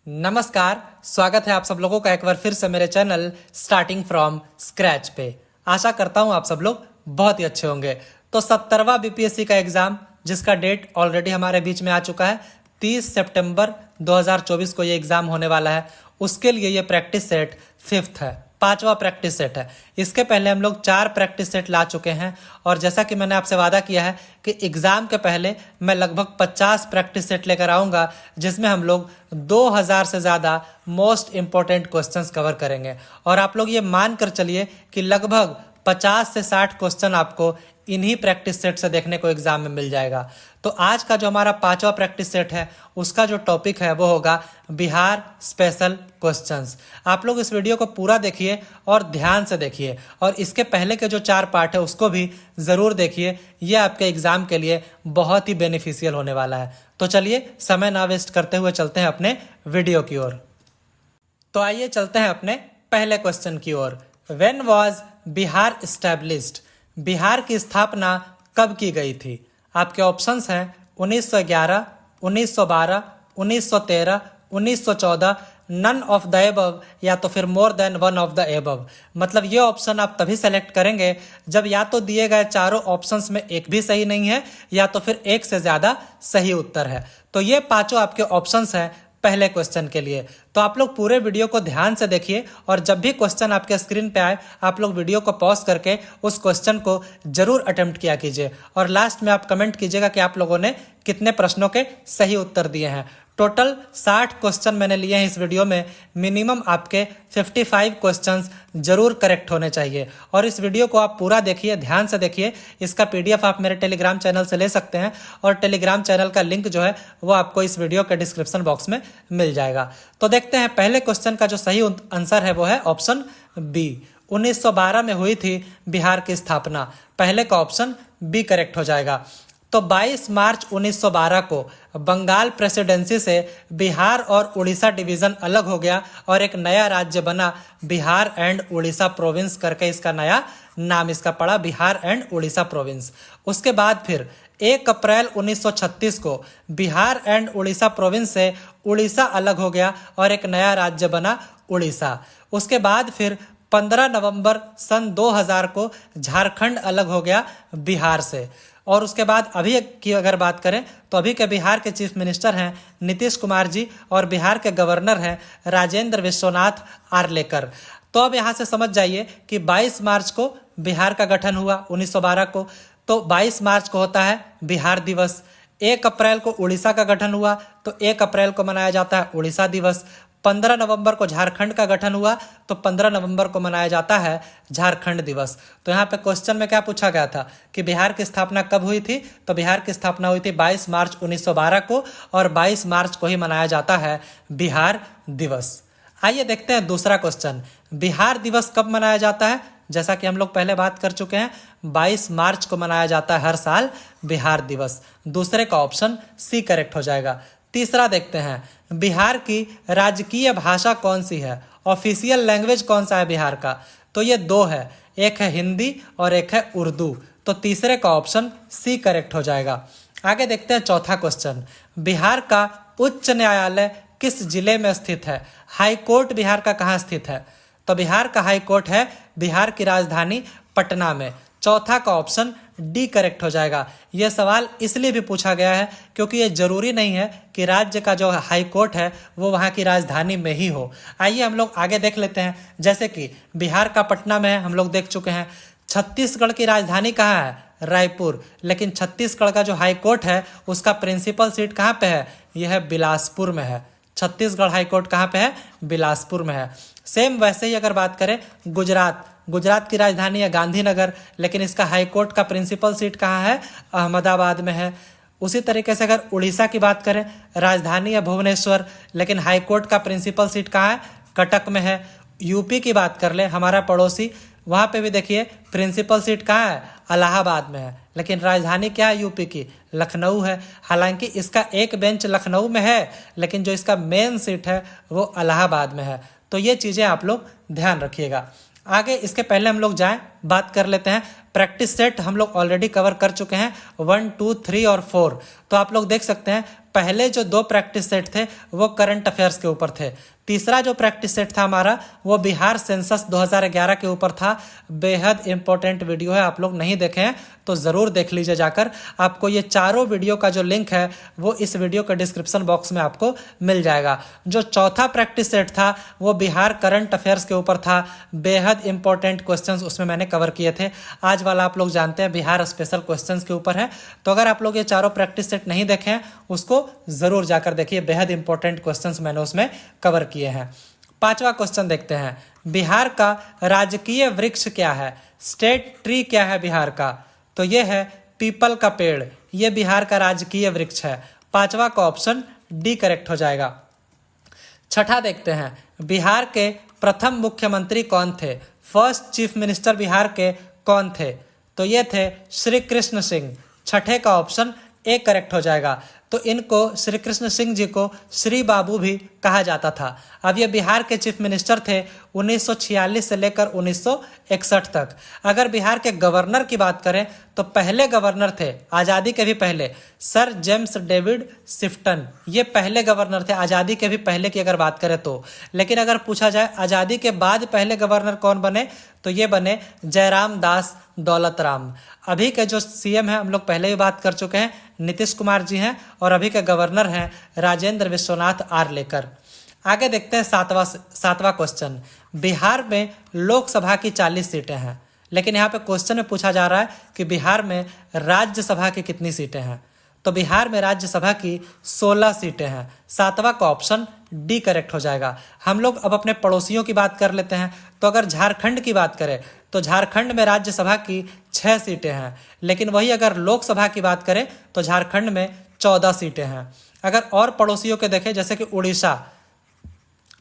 नमस्कार, स्वागत है आप सब लोगों का एक बार फिर से मेरे चैनल स्टार्टिंग फ्रॉम स्क्रैच पे। आशा करता हूं आप सब लोग बहुत ही अच्छे होंगे। तो 70वां बीपीएससी का एग्जाम जिसका डेट ऑलरेडी हमारे बीच में आ चुका है, 30 सितंबर 2024 को ये एग्जाम होने वाला है। उसके लिए ये प्रैक्टिस सेट 5th है, 5वां प्रैक्टिस सेट है। इसके पहले हम लोग 4 प्रैक्टिस सेट ला चुके हैं और जैसा कि मैंने आपसे वादा किया है कि एग्जाम के पहले मैं लगभग 50 प्रैक्टिस सेट लेकर आऊंगा, जिसमें हम लोग 2000 से ज़्यादा मोस्ट इंपॉर्टेंट क्वेश्चंस कवर करेंगे। और आप लोग ये मान कर चलिए कि लगभग 50 से 60 क्वेश्चन आपको इन्हीं प्रैक्टिस सेट से देखने को एग्जाम में मिल जाएगा। तो आज का जो हमारा 5वां प्रैक्टिस सेट है उसका जो टॉपिक है वो होगा बिहार स्पेशल क्वेश्चंस। आप लोग इस वीडियो को पूरा देखिए और ध्यान से देखिए, और इसके पहले के जो 4 पार्ट है उसको भी ज़रूर देखिए। ये आपके एग्जाम के लिए बहुत ही बेनिफिशियल होने वाला है। तो चलिए समय ना वेस्ट करते हुए चलते हैं अपने वीडियो की ओर। तो आइए चलते हैं अपने पहले क्वेश्चन की ओर। When was Bihar established? Bihar की स्थापना कब की गई थी? आपके ऑप्शंस हैं 1911, 1912, 1913, 1914, नन ऑफ द एबव या तो फिर more than one of the above. मतलब ये ऑप्शन आप तभी सेलेक्ट करेंगे जब या तो दिए गए चारों ऑप्शंस में एक भी सही नहीं है या तो फिर एक से ज्यादा सही उत्तर है। तो ये पांचों आपके ऑप्शंस हैं पहले क्वेश्चन के लिए। तो आप लोग पूरे वीडियो को ध्यान से देखिए और जब भी क्वेश्चन आपके स्क्रीन पे आए आप लोग वीडियो को पॉज करके उस क्वेश्चन को जरूर अटेम्प्ट किया कीजिए और लास्ट में आप कमेंट कीजिएगा कि आप लोगों ने कितने प्रश्नों के सही उत्तर दिए हैं। टोटल 60 क्वेश्चन मैंने लिए हैं इस वीडियो में। मिनिमम आपके 55 क्वेश्चंस जरूर करेक्ट होने चाहिए और इस वीडियो को आप पूरा देखिए, ध्यान से देखिए। इसका पीडीएफ आप मेरे टेलीग्राम चैनल से ले सकते हैं और टेलीग्राम चैनल का लिंक जो है वो आपको इस वीडियो के डिस्क्रिप्शन बॉक्स में मिल जाएगा। तो देखते हैं पहले क्वेश्चन का जो सही आंसर है वो है ऑप्शन बी। 1912 में हुई थी बिहार की स्थापना। पहले का ऑप्शन बी करेक्ट हो जाएगा। तो 22 मार्च 1912 को बंगाल प्रेसिडेंसी से बिहार और उड़ीसा डिवीजन अलग हो गया और एक नया राज्य बना, बिहार एंड उड़ीसा प्रोविंस करके इसका नया नाम इसका पड़ा, बिहार एंड उड़ीसा प्रोविंस। उसके बाद फिर 1 अप्रैल 1936 को बिहार एंड उड़ीसा प्रोविंस से उड़ीसा अलग हो गया और एक नया राज्य बना, उड़ीसा। उसके बाद फिर 15 नवंबर सन 2000 को झारखंड अलग हो गया बिहार से। और उसके बाद अभी की अगर बात करें तो अभी के बिहार के चीफ मिनिस्टर हैं नीतीश कुमार जी और बिहार के गवर्नर हैं राजेंद्र विश्वनाथ आर्लेकर। तो अब यहाँ से समझ जाइए कि 22 मार्च को बिहार का गठन हुआ 1912 को, तो 22 मार्च को होता है बिहार दिवस। 1 अप्रैल को उड़ीसा का गठन हुआ तो 1 अप्रैल को मनाया जाता है उड़ीसा दिवस। 15 नवंबर को झारखंड का गठन हुआ तो 15 नवंबर को मनाया जाता है झारखंड दिवस। तो यहाँ पे क्वेश्चन में क्या पूछा गया था कि बिहार की स्थापना कब हुई थी? तो बिहार की स्थापना हुई थी 22 मार्च 1912 को और 22 मार्च को ही मनाया जाता है बिहार दिवस। आइए देखते हैं दूसरा क्वेश्चन। बिहार दिवस कब मनाया जाता है? जैसा कि हम लोग पहले बात कर चुके हैं, 22 मार्च को मनाया जाता है हर साल बिहार दिवस। दूसरे का ऑप्शन सी करेक्ट हो जाएगा। तीसरा देखते हैं, बिहार की राजकीय भाषा कौन सी है? ऑफिशियल लैंग्वेज कौन सा है बिहार का? तो ये 2 है, एक है हिंदी और एक है उर्दू। तो तीसरे का ऑप्शन सी करेक्ट हो जाएगा। आगे देखते हैं चौथा क्वेश्चन। बिहार का उच्च न्यायालय किस जिले में स्थित है? हाई कोर्ट बिहार का कहाँ स्थित है? तो बिहार का हाई कोर्ट है बिहार की राजधानी पटना में। चौथा का ऑप्शन डी करेक्ट हो जाएगा। यह सवाल इसलिए भी पूछा गया है क्योंकि ये जरूरी नहीं है कि राज्य का जो हाई कोर्ट है वो वहाँ की राजधानी में ही हो। आइए हम लोग आगे देख लेते हैं। जैसे कि बिहार का पटना में है, हम लोग देख चुके हैं। छत्तीसगढ़ की राजधानी कहाँ है? रायपुर। लेकिन छत्तीसगढ़ का जो हाई कोर्ट है उसका प्रिंसिपल सीट कहाँ पे है? यह है बिलासपुर में है। छत्तीसगढ़ हाई कोर्ट कहाँ पे है? बिलासपुर में है। सेम वैसे ही अगर बात करें गुजरात की राजधानी है गांधीनगर, लेकिन इसका हाई कोर्ट का प्रिंसिपल सीट कहाँ है? अहमदाबाद में है। उसी तरीके से अगर उड़ीसा की बात करें, राजधानी है भुवनेश्वर, लेकिन हाई कोर्ट का प्रिंसिपल सीट कहाँ है? कटक में है। यूपी की बात कर ले, हमारा पड़ोसी, वहाँ पे भी देखिए प्रिंसिपल सीट कहाँ है? इलाहाबाद में है, लेकिन राजधानी क्या है यूपी की? लखनऊ है। हालांकि इसका एक बेंच लखनऊ में है लेकिन जो इसका मेन सीट है वो इलाहाबाद में है। तो ये चीज़ें आप लोग ध्यान रखिएगा। आगे इसके पहले हम लोग जाएं बात कर लेते हैं। प्रैक्टिस सेट हम लोग ऑलरेडी कवर कर चुके हैं 1, 2, 3 और 4। तो आप लोग देख सकते हैं पहले जो 2 प्रैक्टिस सेट थे वो करंट अफेयर्स के ऊपर थे। तीसरा जो प्रैक्टिस सेट था हमारा वो बिहार सेंसस 2011 के ऊपर था। बेहद इंपॉर्टेंट वीडियो है, आप लोग नहीं देखे हैं तो ज़रूर देख लीजिए जाकर। आपको ये चारों वीडियो का जो लिंक है वो इस वीडियो के डिस्क्रिप्शन बॉक्स में आपको मिल जाएगा। जो चौथा प्रैक्टिस सेट था वो बिहार करंट अफेयर्स के ऊपर था। बेहद इंपॉर्टेंट क्वेश्चंस उसमें मैंने कवर किए थे। आज वाला आप लोग जानते हैं बिहार स्पेशल क्वेश्चंस के ऊपर है। तो अगर आप लोग ये चारों प्रैक्टिस सेट नहीं देखे हैं उसको ज़रूर जाकर देखिए, बेहद इंपॉर्टेंट क्वेश्चंस मैंने उसमें कवर किए हैं। 5वां क्वेश्चन देखते हैं, बिहार का राजकीय वृक्ष क्या है? स्टेट ट्री क्या है बिहार का? तो ये है पीपल का पेड़, ये बिहार का राजकीय वृक्ष है। 5वां का ऑप्शन डी करेक्ट हो जाएगा। 6ठा देखते हैं, बिहार के प्रथम मुख्यमंत्री कौन थे? फर्स्ट चीफ मिनिस्टर बिहार के कौन थे? तो ये थे श्री कृष्ण सिंह। 6ठे का ऑप्शन ए करेक्ट हो जाएगा। तो इनको श्री कृष्ण सिंह जी को श्री बाबू भी कहा जाता था। अब ये बिहार के चीफ मिनिस्टर थे 1946 से लेकर 1961 तक। अगर बिहार के गवर्नर की बात करें तो पहले गवर्नर थे आज़ादी के भी पहले सर जेम्स डेविड सिफ्टन, ये पहले गवर्नर थे आज़ादी के भी पहले की अगर बात करें तो। लेकिन अगर पूछा जाए आज़ादी के बाद पहले गवर्नर कौन बने तो ये बने जयराम दास दौलत राम। अभी के जो सीएम हैं हम लोग पहले ही बात कर चुके हैं, नीतीश कुमार जी हैं, और अभी के गवर्नर हैं राजेंद्र विश्वनाथ आर्लेकर। आगे देखते हैं सातवां क्वेश्चन, बिहार में लोकसभा की 40 सीटें हैं, लेकिन यहाँ पे क्वेश्चन में पूछा जा रहा है कि बिहार में राज्यसभा की कितनी सीटें हैं? तो बिहार में राज्यसभा की 16 सीटें हैं। 7वां का ऑप्शन डी करेक्ट हो जाएगा। हम लोग अब अपने पड़ोसियों की बात कर लेते हैं। तो अगर झारखंड की बात करें तो झारखंड में राज्यसभा की 6 सीटें हैं, लेकिन वही अगर लोकसभा की बात करें तो झारखंड में 14 सीटें हैं। अगर और पड़ोसियों के देखें जैसे कि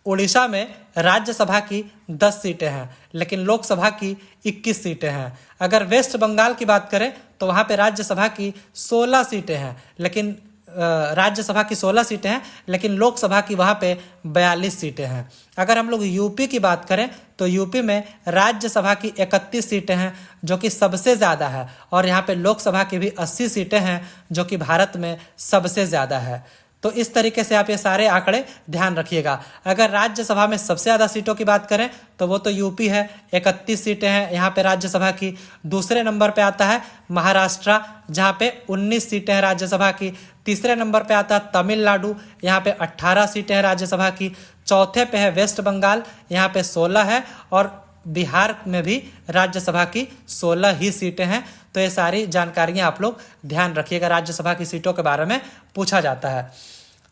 उड़ीसा में राज्यसभा की 10 सीटें हैं, लेकिन लोकसभा की 21 सीटें हैं। अगर वेस्ट बंगाल की बात करें तो वहाँ पे राज्यसभा की 16 सीटें हैं, लेकिन राज्यसभा की 16 सीटें हैं, लेकिन लोकसभा की वहाँ पे 42 सीटें हैं। अगर हम लोग यूपी की बात करें तो यूपी में राज्यसभा की 31 सीटें हैं, जो कि सबसे ज़्यादा है, और यहाँ पे लोकसभा की भी 80 सीटें हैं, जो कि भारत में सबसे ज़्यादा है। तो इस तरीके से आप ये सारे आंकड़े ध्यान रखिएगा। अगर राज्यसभा में सबसे ज़्यादा सीटों की बात करें तो वो तो यूपी है, 31 सीटें हैं यहाँ पे राज्यसभा की। दूसरे नंबर पे आता है महाराष्ट्र, जहाँ पे 19 सीटें हैं राज्यसभा की। तीसरे नंबर पे आता है तमिलनाडु, यहाँ पे 18 सीटें हैं राज्यसभा की। चौथे पे है वेस्ट बंगाल, यहाँ पे 16 है, और बिहार में भी राज्यसभा की 16 ही सीटें हैं। तो ये सारी जानकारियां आप लोग ध्यान रखिएगा, राज्यसभा की सीटों के बारे में पूछा जाता है।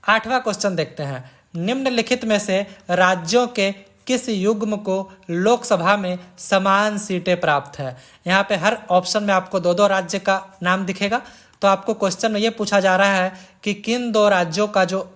8वां क्वेश्चन देखते हैं, निम्नलिखित में से राज्यों के किस युग्म को लोकसभा में समान सीटें प्राप्त है? यहाँ पे हर ऑप्शन में आपको 2-2 राज्य का नाम दिखेगा। तो आपको क्वेश्चन में ये पूछा जा रहा है कि किन 2 राज्यों का जो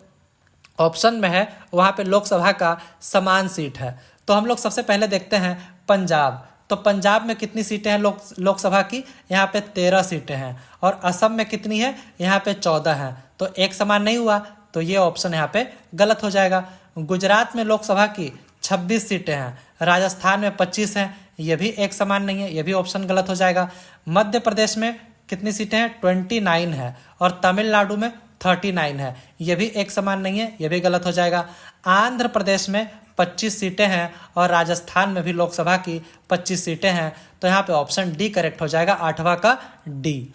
ऑप्शन में है वहाँ पे लोकसभा का समान सीट है। तो हम लोग सबसे पहले देखते हैं पंजाब। तो पंजाब में कितनी सीटें हैं लोकसभा की? यहाँ पे 13 सीटें हैं। और असम में कितनी है? यहाँ पे 14 हैं। तो एक समान नहीं हुआ, तो ये ऑप्शन यहाँ पे गलत हो जाएगा। गुजरात में लोकसभा की 26 सीटें हैं, राजस्थान में 25 हैं, ये भी एक समान नहीं है, ये भी ऑप्शन गलत हो जाएगा। मध्य प्रदेश में कितनी सीटें हैं? 29 है, और तमिलनाडु में 39 है, ये भी एक समान नहीं है, ये भी गलत हो जाएगा। आंध्र प्रदेश में 25 सीटें हैं, और राजस्थान में भी लोकसभा की 25 सीटें हैं। तो यहाँ पे ऑप्शन डी करेक्ट हो जाएगा, 8वां का डी।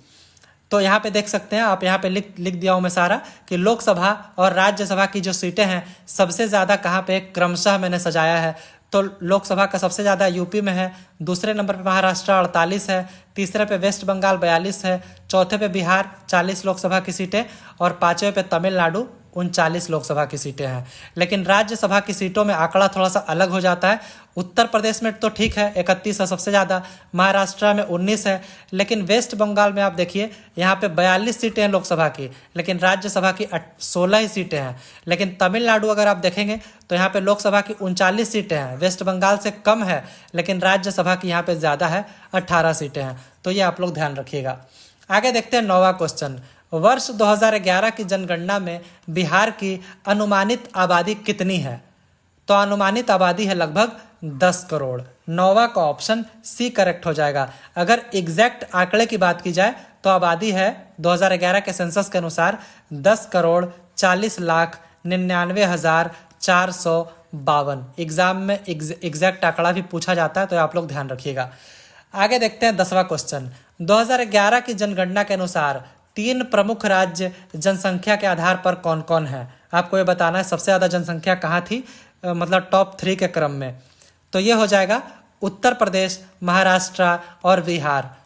तो यहाँ पे देख सकते हैं आप, यहाँ पे लिख दिया हूँ मैं सारा कि लोकसभा और राज्यसभा की जो सीटें हैं सबसे ज़्यादा कहाँ पे क्रमशः मैंने सजाया है। तो लोकसभा का सबसे ज़्यादा यूपी में है, दूसरे नंबर पे महाराष्ट्र 48 है, तीसरे पे वेस्ट बंगाल 42 है, चौथे पे बिहार 40 लोकसभा की सीटें, और 5वें पे तमिलनाडु 39 लोकसभा की सीटें हैं। लेकिन राज्यसभा की सीटों में आंकड़ा थोड़ा सा अलग हो जाता है। उत्तर प्रदेश में तो ठीक है 31 है सबसे ज़्यादा, महाराष्ट्र में 19 है, लेकिन वेस्ट बंगाल में आप देखिए यहाँ पे 42 सीटें हैं लोकसभा की, लेकिन राज्यसभा की 16 ही सीटें हैं। लेकिन तमिलनाडु अगर आप देखेंगे तो यहाँ पे लोकसभा की 39 सीटें हैं, वेस्ट बंगाल से कम है, लेकिन राज्यसभा की यहाँ पे ज़्यादा है, 18 सीटें हैं। तो ये आप लोग ध्यान रखिएगा। आगे देखते हैं 9वां क्वेश्चन, वर्ष 2011 की जनगणना में बिहार की अनुमानित आबादी कितनी है? तो अनुमानित आबादी है लगभग 10 करोड़। 9वां का ऑप्शन सी करेक्ट हो जाएगा। अगर एग्जैक्ट आंकड़े की बात की जाए तो आबादी है 2011 के सेंसस के अनुसार 10,40,99,452। एग्जाम में एग्जैक्ट आंकड़ा भी पूछा जाता है, तो आप लोग ध्यान रखिएगा। आगे देखते हैं 10वां क्वेश्चन। 2011 की जनगणना के अनुसार 3 प्रमुख राज्य जनसंख्या के आधार पर कौन कौन है। आपको ये बताना है सबसे ज़्यादा जनसंख्या कहाँ थी, मतलब टॉप 3 के क्रम में। तो ये हो जाएगा उत्तर प्रदेश, महाराष्ट्र और बिहार।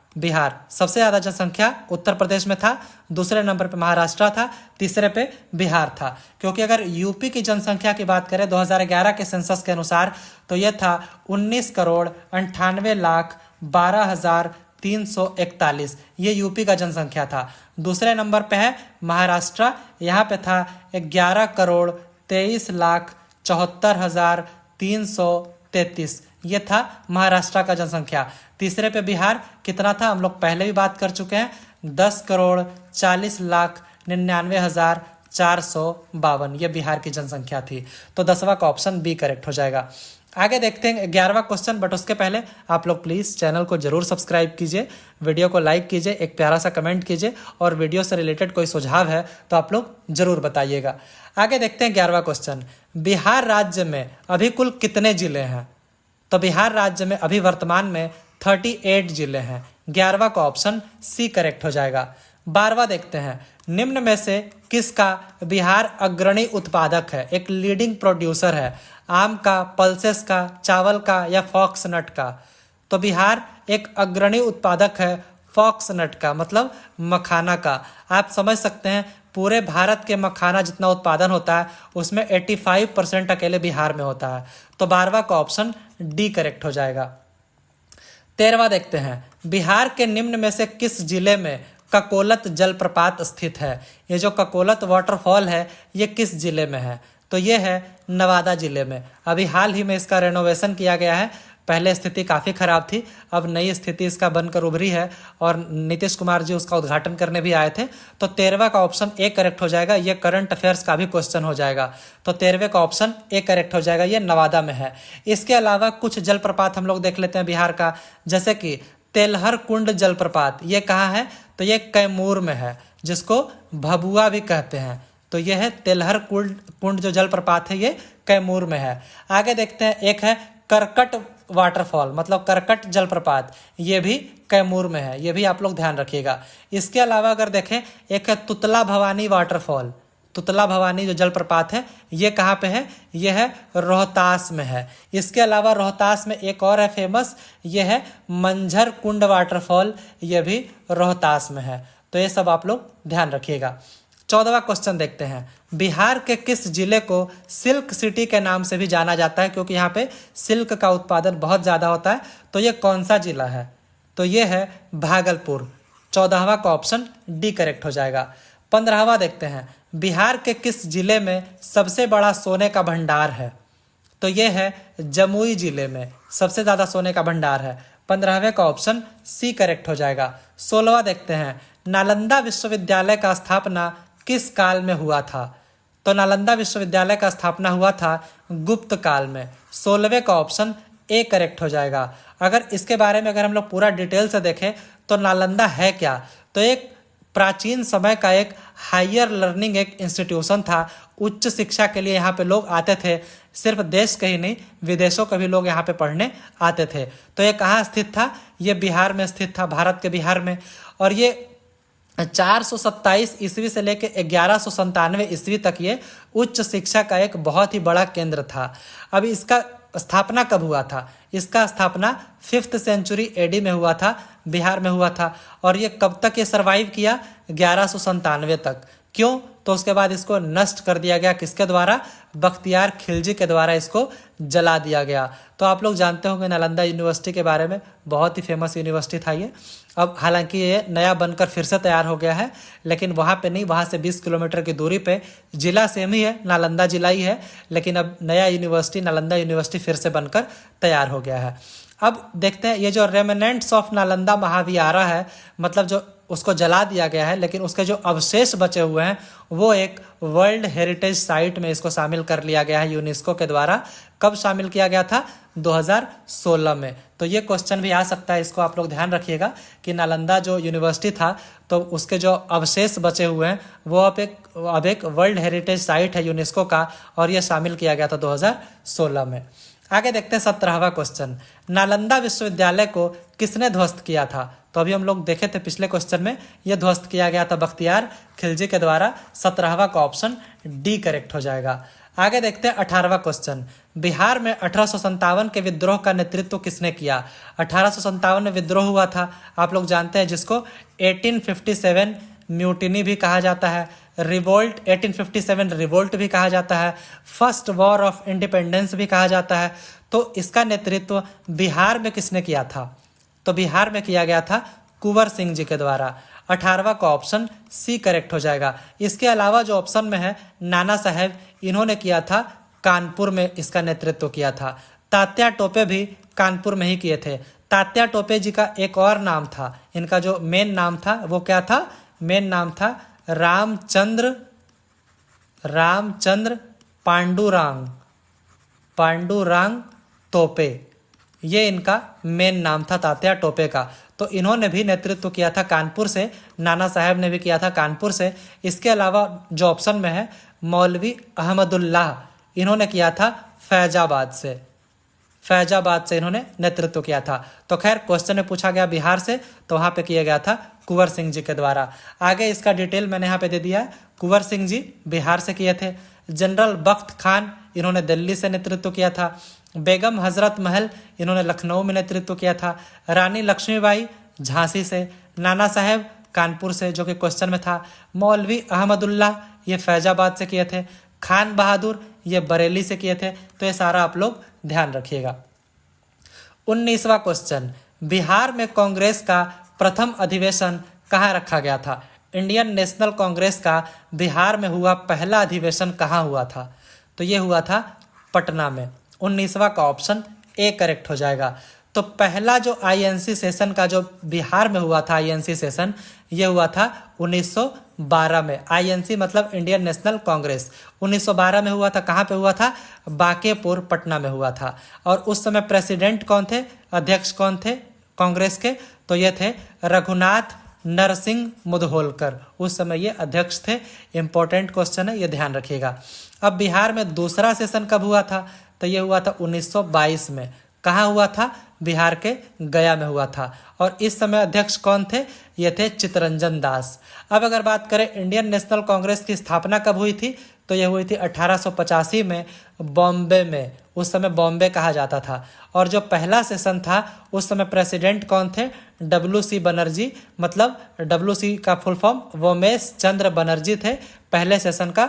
सबसे ज़्यादा जनसंख्या उत्तर प्रदेश में था, दूसरे नंबर पे महाराष्ट्र था, तीसरे पे बिहार था। क्योंकि अगर यूपी की जनसंख्या की बात करें 2011 के सेंसस के अनुसार तो यह था 19,98,12,341। ये यूपी का जनसंख्या था। दूसरे नंबर पे है महाराष्ट्र, यहाँ पे था 11,23,74,333। ये था महाराष्ट्र का जनसंख्या। तीसरे पे बिहार कितना था, हम लोग पहले भी बात कर चुके हैं, 10,40,99,452। ये बिहार की जनसंख्या थी। तो 10वां का ऑप्शन बी करेक्ट हो जाएगा। आगे देखते हैं 11वां क्वेश्चन, बट उसके पहले आप लोग प्लीज़ चैनल को जरूर सब्सक्राइब कीजिए, वीडियो को लाइक कीजिए, एक प्यारा सा कमेंट कीजिए, और वीडियो से रिलेटेड कोई सुझाव है तो आप लोग जरूर बताइएगा। आगे देखते हैं 11वां क्वेश्चन। बिहार राज्य में अभी कुल कितने जिले हैं। तो बिहार राज्य में अभी वर्तमान में 38 जिले हैं। 11वां का ऑप्शन सी करेक्ट हो जाएगा। 12वां देखते हैं। निम्न में से किसका बिहार अग्रणी उत्पादक है, एक लीडिंग प्रोड्यूसर है। आम का, पल्सेस का, चावल का या फॉक्सनट का। तो बिहार एक अग्रणी उत्पादक है फॉक्सनट का, मतलब मखाना का। आप समझ सकते हैं पूरे भारत के मखाना जितना उत्पादन होता है उसमें 85% अकेले बिहार में होता है। तो 12वां का ऑप्शन डी करेक्ट हो जाएगा। 13वां देखते हैं। बिहार के निम्न में से किस जिले में ककोलत जलप्रपात स्थित है। ये जो ककोलत वाटरफॉल है ये किस जिले में है। तो ये है नवादा जिले में। अभी हाल ही में इसका रेनोवेशन किया गया है, पहले स्थिति काफ़ी खराब थी, अब नई स्थिति इसका बनकर उभरी है और नीतीश कुमार जी उसका उद्घाटन करने भी आए थे। तो 13वां का ऑप्शन ए करेक्ट हो जाएगा। ये करंट अफेयर्स का भी क्वेश्चन हो जाएगा। तो 13वें का ऑप्शन ए करेक्ट हो जाएगा, ये नवादा में है। इसके अलावा कुछ जलप्रपात हम लोग देख लेते हैं बिहार का, जैसे कि तेलहर कुंड जलप्रपात। ये कहाँ है, तो ये कैमूर में है, जिसको भभुआ भी कहते हैं। तो यह है तेलहर कुंड जो जलप्रपात है, ये कैमूर में है। आगे देखते हैं, एक है करकट वाटरफॉल, मतलब करकट जलप्रपात, ये भी कैमूर में है। ये भी आप लोग ध्यान रखिएगा। इसके अलावा अगर देखें, एक है तुतला भवानी वाटरफॉल। तुतला भवानी जो जलप्रपात है ये कहाँ पे है, ये है रोहतास में है। इसके अलावा रोहतास में एक और है फेमस, ये है मंझर कुंड वाटरफॉल, ये भी रोहतास में है। तो ये सब आप लोग ध्यान रखिएगा। 14वां क्वेश्चन देखते हैं। बिहार के किस जिले को सिल्क सिटी के नाम से भी जाना जाता है, क्योंकि यहाँ पे सिल्क का उत्पादन बहुत ज़्यादा होता है। तो ये कौन सा जिला है, तो ये है भागलपुर। 14वां का ऑप्शन डी करेक्ट हो जाएगा। 15वां देखते हैं। बिहार के किस जिले में सबसे बड़ा सोने का भंडार है, तो ये है जमुई जिले में सबसे ज़्यादा सोने का भंडार है। 15वें का ऑप्शन सी करेक्ट हो जाएगा। 16वां देखते हैं। नालंदा विश्वविद्यालय का स्थापना किस काल में हुआ था, तो नालंदा विश्वविद्यालय का स्थापना हुआ था गुप्त काल में। 16वें का ऑप्शन ए करेक्ट हो जाएगा। अगर इसके बारे में अगर हम लोग पूरा डिटेल से देखें तो नालंदा है क्या, तो एक प्राचीन समय का एक हायर लर्निंग एक इंस्टीट्यूशन था। उच्च शिक्षा के लिए यहाँ पे लोग आते थे, सिर्फ देश के ही नहीं विदेशों के भी लोग यहाँ पे पढ़ने आते थे। तो ये कहाँ स्थित था, ये बिहार में स्थित था, भारत के बिहार में। और ये 427 ईस्वी से लेकर 1197 ईस्वी तक ये उच्च शिक्षा का एक बहुत ही बड़ा केंद्र था। अब इसका स्थापना कब हुआ था, इसका स्थापना 5th सेंचुरी एडी में हुआ था, बिहार में हुआ था। और ये कब तक ये सर्वाइव किया, 1197 तक। क्यों, तो उसके बाद इसको नष्ट कर दिया गया, किसके द्वारा, बख्तियार खिलजी के द्वारा इसको जला दिया गया। तो आप लोग जानते होंगे नालंदा यूनिवर्सिटी के बारे में, बहुत ही फेमस यूनिवर्सिटी था ये। अब हालांकि ये नया बनकर फिर से तैयार हो गया है, लेकिन वहाँ पे नहीं, वहाँ से 20 किलोमीटर की दूरी पे जिला सेम ही है, नालंदा जिला ही है, लेकिन अब नया यूनिवर्सिटी नालंदा यूनिवर्सिटी फिर से बनकर तैयार हो गया है। अब देखते हैं ये जो रेमिनेंट्स ऑफ नालंदा महाविहारा है, मतलब जो उसको जला दिया गया है, लेकिन उसके जो अवशेष बचे हुए हैं वो एक वर्ल्ड हेरिटेज साइट में इसको शामिल कर लिया गया है यूनेस्को के द्वारा। कब शामिल किया गया था? 2016 में। तो ये क्वेश्चन भी आ सकता है, इसको आप लोग ध्यान रखिएगा कि नालंदा जो यूनिवर्सिटी था तो उसके जो अवशेष बचे हुए हैं वो अब एक वर्ल्ड हेरिटेज साइट है यूनेस्को का, और ये शामिल किया गया था 2016 में। आगे देखते हैं 17वां क्वेश्चन, नालंदा विश्वविद्यालय को किसने ध्वस्त किया था? तो अभी हम लोग देखे थे पिछले क्वेश्चन में, यह ध्वस्त किया गया था बख्तियार खिलजी के द्वारा। 17वां का ऑप्शन डी करेक्ट हो जाएगा। आगे देखते हैं 18वां क्वेश्चन, बिहार में 1857 के विद्रोह का नेतृत्व किसने किया? 1857 में विद्रोह हुआ था, आप लोग जानते हैं, जिसको 1857 म्यूटिनी भी कहा जाता है, रिवोल्ट 1857 रिवोल्ट भी कहा जाता है, फर्स्ट वॉर ऑफ इंडिपेंडेंस भी कहा जाता है। तो इसका नेतृत्व बिहार में किसने किया था? तो बिहार में किया गया था कुंवर सिंह जी के द्वारा। 18वां का ऑप्शन सी करेक्ट हो जाएगा। इसके अलावा जो ऑप्शन में है नाना साहेब, इन्होंने किया था कानपुर में, इसका नेतृत्व किया था। तात्या टोपे भी कानपुर में ही किए थे। तात्या टोपे जी का एक और नाम था, इनका जो मेन नाम था वो क्या था? मेन नाम था रामचंद्र पांडुरंग तोपे। ये इनका मेन नाम था तात्या टोपे का। तो इन्होंने भी नेतृत्व किया था कानपुर से, नाना साहब ने भी किया था कानपुर से। इसके अलावा जो ऑप्शन में है मौलवी अहमदुल्लाह, इन्होंने किया था फैजाबाद से इन्होंने नेतृत्व किया था। तो खैर क्वेश्चन में पूछा गया बिहार से, तो वहाँ पे किया गया था कुंवर सिंह जी के द्वारा। आगे इसका डिटेल मैंने यहाँ पे दे दिया है। कुंवर सिंह जी बिहार से किए थे। जनरल बख्त खान, इन्होंने दिल्ली से नेतृत्व किया था। बेगम हजरत महल, इन्होंने लखनऊ में नेतृत्व किया था। रानी लक्ष्मीबाई झांसी से। नाना साहेब कानपुर से, जो कि क्वेश्चन में था। मौलवी अहमदुल्लाह, ये फैजाबाद से किए थे। खान बहादुर, ये बरेली से किए थे। तो ये सारा आप लोग ध्यान रखिएगा। 19वां क्वेश्चन, बिहार में कांग्रेस का प्रथम अधिवेशन कहाँ रखा गया था? इंडियन नेशनल कांग्रेस का बिहार में हुआ पहला अधिवेशन कहाँ हुआ था? तो ये हुआ था पटना में। 19वां का ऑप्शन ए करेक्ट हो जाएगा। तो पहला जो आईएनसी सेशन का जो बिहार में हुआ था, आईएनसी सेशन, ये हुआ था 1912 में। आईएनसी मतलब इंडियन नेशनल कांग्रेस 1912 में हुआ था। कहाँ पे हुआ था? बांकेपुर, पटना में हुआ था। और उस समय प्रेसिडेंट कौन थे, अध्यक्ष कौन थे कांग्रेस के? तो ये थे रघुनाथ नरसिंह मुधोलकर, उस समय ये अध्यक्ष थे। इंपॉर्टेंट क्वेश्चन है, ये ध्यान रखिएगा। अब बिहार में दूसरा सेशन कब हुआ था? तो ये हुआ था 1922 में। कहाँ हुआ था? बिहार के गया में हुआ था। और इस समय अध्यक्ष कौन थे? ये थे चित्तरंजन दास। अब अगर बात करें इंडियन नेशनल कांग्रेस की स्थापना कब हुई थी, तो ये हुई थी 1885 में, बॉम्बे में। उस समय बॉम्बे कहा जाता था। और जो पहला सेशन था उस समय प्रेसिडेंट कौन थे? WC बनर्जी, मतलब WC का फुल फॉर्म वोमेश चंद्र बनर्जी थे, पहले सेशन का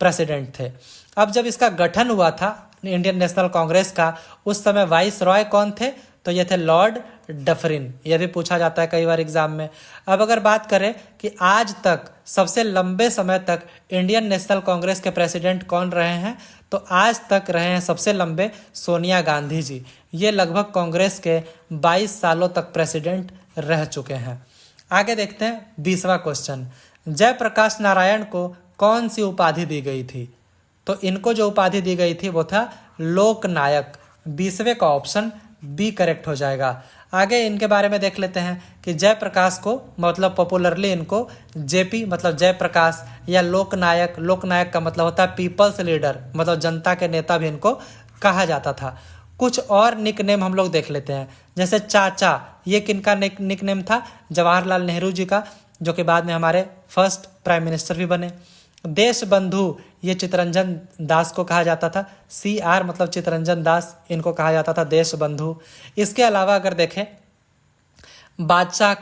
प्रेसिडेंट थे। अब जब इसका गठन हुआ था इंडियन नेशनल कांग्रेस का, उस समय वाइस रॉय कौन थे? तो ये थे लॉर्ड डफरिन। यह भी पूछा जाता है कई बार एग्जाम में। अब अगर बात करें कि आज तक सबसे लंबे समय तक इंडियन नेशनल कांग्रेस के प्रेसिडेंट कौन रहे हैं, तो आज तक रहे हैं सबसे लंबे सोनिया गांधी जी। ये लगभग कांग्रेस के 22 सालों तक प्रेसिडेंट रह चुके हैं। आगे देखते हैं 20वां क्वेश्चन, जयप्रकाश नारायण को कौन सी उपाधि दी गई थी? तो इनको जो उपाधि दी गई थी वो था लोकनायक। 20वें का ऑप्शन बी करेक्ट हो जाएगा। आगे इनके बारे में देख लेते हैं कि जयप्रकाश को मतलब पॉपुलरली इनको जेपी मतलब जयप्रकाश या लोकनायक, लोकनायक का मतलब होता है पीपल्स लीडर, मतलब जनता के नेता भी इनको कहा जाता था। कुछ और निकनेम हम लोग देख लेते हैं, जैसे चाचा, ये किनका निकनेम था? जवाहरलाल नेहरू जी का, जो कि बाद में हमारे फर्स्ट प्राइम मिनिस्टर भी बने। देश बंधु, ये चित्तरंजन दास को कहा जाता था। CR मतलब चित्तरंजन दास, इनको कहा जाता था देश बंधु। इसके अलावा अगर देखें बादशाह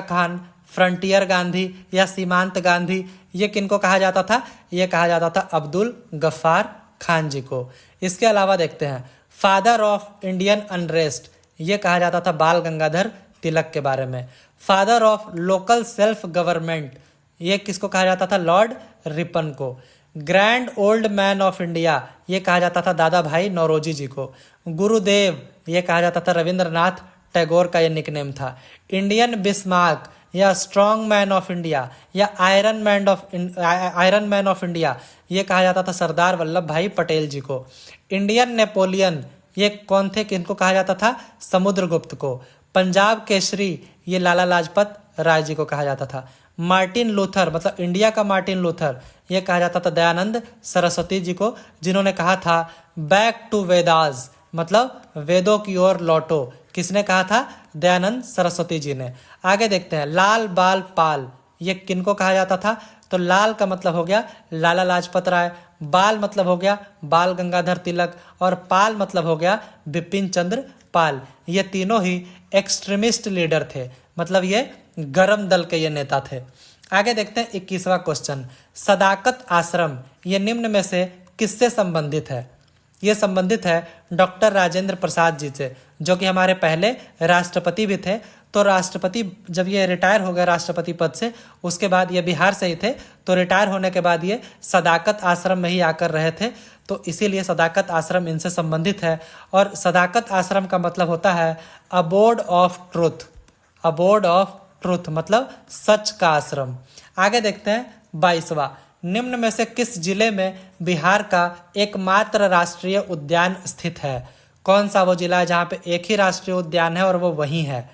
खान, फ्रंटियर गांधी या सीमांत गांधी, ये किनको कहा जाता था? ये कहा जाता था अब्दुल गफ्फार खान जी को। इसके अलावा देखते हैं फादर ऑफ इंडियन अनरेस्ट, ये कहा जाता था बाल गंगाधर तिलक के बारे में। Father of local self government, ये किसको कहा जाता था? लॉर्ड रिपन को। Grand old man of India, ये कहा जाता था दादा भाई नौरोजी जी को। गुरुदेव, ये कहा जाता था रविंद्रनाथ टैगोर का ये निकनेम था। इंडियन बिस्मार्क, या स्ट्रॉन्ग मैन ऑफ इंडिया या आयरन मैन ऑफ इंडिया, ये कहा जाता था सरदार वल्लभ भाई पटेल जी को। इंडियन नेपोलियन ये कौन थे, किनको कहा जाता था, समुद्रगुप्त को। पंजाब केसरी ये लाला लाजपत राय जी को कहा जाता था। मार्टिन लूथर मतलब इंडिया का मार्टिन लूथर ये कहा जाता था दयानंद सरस्वती जी को, जिन्होंने कहा था बैक टू वेदास मतलब वेदों की ओर लौटो। किसने कहा था, दयानंद सरस्वती जी ने। आगे देखते हैं लाल बाल पाल ये किनको कहा जाता था, तो लाल का मतलब हो गया लाला लाजपत राय, बाल मतलब हो गया बाल गंगाधर तिलक और पाल मतलब हो गया बिपिन चंद्र पाल। ये तीनों ही एक्सट्रीमिस्ट लीडर थे, मतलब ये गरम दल के ये नेता थे। आगे देखते हैं 21वां क्वेश्चन, सदाकत आश्रम ये निम्न में से किससे संबंधित है। ये संबंधित है डॉक्टर राजेंद्र प्रसाद जी से, जो कि हमारे पहले राष्ट्रपति भी थे। तो राष्ट्रपति जब ये रिटायर हो गए राष्ट्रपति पद से, उसके बाद ये बिहार से ही थे, तो रिटायर होने के बाद ये सदाकत आश्रम में ही आकर रहे थे, तो इसीलिए सदाकत आश्रम इनसे संबंधित है। और सदाकत आश्रम का मतलब होता है abode of truth, abode of truth मतलब सच का आश्रम। आगे देखते हैं 22वां, निम्न में से किस जिले में बिहार का एकमात्र राष्ट्रीय उद्यान स्थित है। कौन सा वो जिला है जहाँ पे एक ही राष्ट्रीय उद्यान है और वो वहीं है,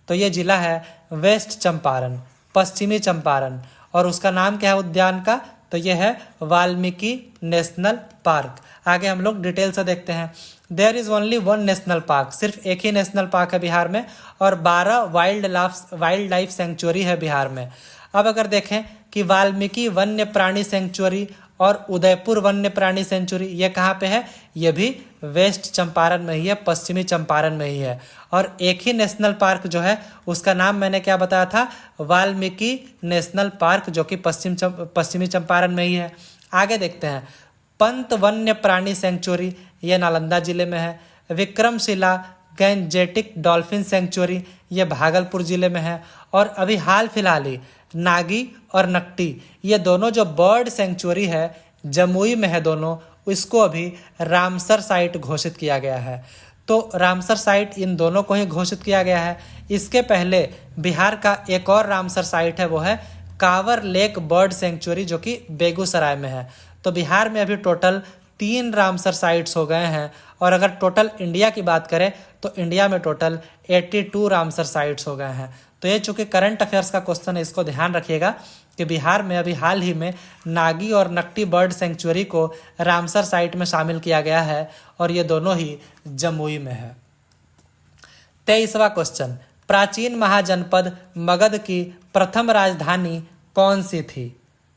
तो ये जिला है वेस्ट चंपारण, पश्चिमी चंपारण। और उसका नाम क्या है उद्यान का, तो ये है वाल्मीकि नेशनल पार्क। आगे हम लोग डिटेल से देखते हैं। There is only one national park, सिर्फ एक ही नेशनल पार्क है बिहार में, और 12 वाइल्ड लाइफ सेंचुरी है बिहार में। अब अगर देखें कि वाल्मीकि वन्य प्राणी सेंचुरी और उदयपुर वन्य प्राणी सेंचुरी ये कहाँ पे है, ये भी वेस्ट चंपारण में ही है, पश्चिमी चंपारण में ही है। और एक ही नेशनल पार्क जो है उसका नाम मैंने क्या बताया था, वाल्मीकि नेशनल पार्क, जो कि पश्चिमी चंपारण में ही है। आगे देखते हैं पंत वन्य प्राणी सेंचुरी ये नालंदा जिले में है। विक्रमशिला गैंजेटिक डॉल्फिन सेंचुरी ये भागलपुर जिले में है। और अभी हाल फिलहाल ही नागी और नकटी ये दोनों जो बर्ड सेंचुरी है जमुई में है दोनों, इसको अभी रामसर साइट घोषित किया गया है। तो रामसर साइट इन दोनों को ही घोषित किया गया है। इसके पहले बिहार का एक और रामसर साइट है, वो है कांवर लेक बर्ड सेंचुरी, जो कि बेगूसराय में है। तो बिहार में अभी टोटल 3 रामसर साइट्स हो गए हैं। और अगर टोटल इंडिया की बात करें तो इंडिया में टोटल 82 रामसर साइट्स हो गए हैं। तो ये चूंकि करंट अफेयर्स का क्वेश्चन है, इसको ध्यान रखिएगा कि बिहार में अभी हाल ही में नागी और नकटी बर्ड सेंचुरी को रामसर साइट में शामिल किया गया है और ये दोनों ही जमुई में है। 23वां क्वेश्चन, प्राचीन महाजनपद मगध की प्रथम राजधानी कौन सी थी।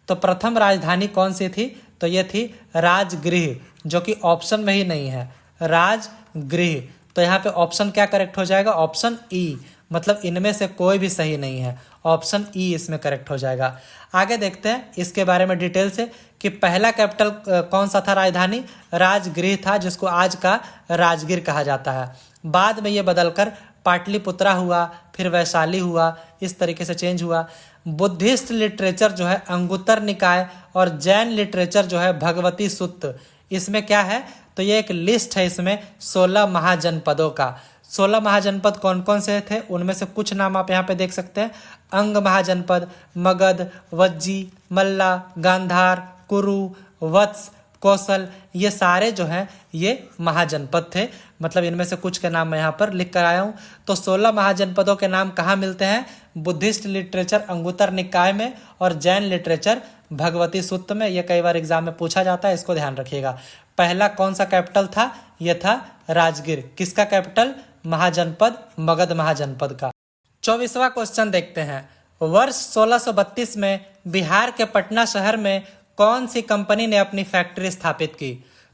तो प्रथम राजधानी कौन सी थी, तो ये थी राजगृह, जो कि ऑप्शन में ही नहीं है, राजगृह। तो यहाँ पे ऑप्शन क्या करेक्ट हो जाएगा, ऑप्शन ई, मतलब इनमें से कोई भी सही नहीं है, ऑप्शन ई इसमें करेक्ट हो जाएगा। आगे देखते हैं इसके बारे में डिटेल से कि पहला कैपिटल कौन सा था, राजधानी राजगृह था, जिसको आज का राजगीर कहा जाता है। बाद में ये बदलकर पाटलिपुत्रा हुआ, फिर वैशाली हुआ, इस तरीके से चेंज हुआ। बुद्धिस्ट लिटरेचर जो है अंगुत्तर निकाय और जैन लिटरेचर जो है भगवती सुत्त, इसमें क्या है, तो ये एक लिस्ट है इसमें 16 महाजनपदों का। 16 महाजनपद कौन कौन से थे, उनमें से कुछ नाम आप यहाँ पे देख सकते हैं। अंग महाजनपद, मगध, वज्जी, मल्ला, गांधार, कुरु, वत्स, कौशल, ये सारे जो हैं ये महाजनपद थे। मतलब इनमें से कुछ के नाम मैं यहाँ पर लिख कर आया हूँ। तो 16 महाजनपदों के नाम कहाँ मिलते हैं, बुद्धिस्ट लिटरेचर अंगुत्तर निकाय में और जैन लिटरेचर भगवती सुत्त में। ये कई बार एग्जाम में पूछा जाता है, इसको ध्यान रखिएगा। पहला कौन सा कैपिटल था, यह था राजगीर। किसका कैपिटल, महाजनपद मगध महाजनपद का। 24वां क्वेश्चन देखते हैं, वर्ष 1632 में बिहार के पटना शहर में कौन सी कंपनी ने अपनी फैक्ट्री स्थापित की।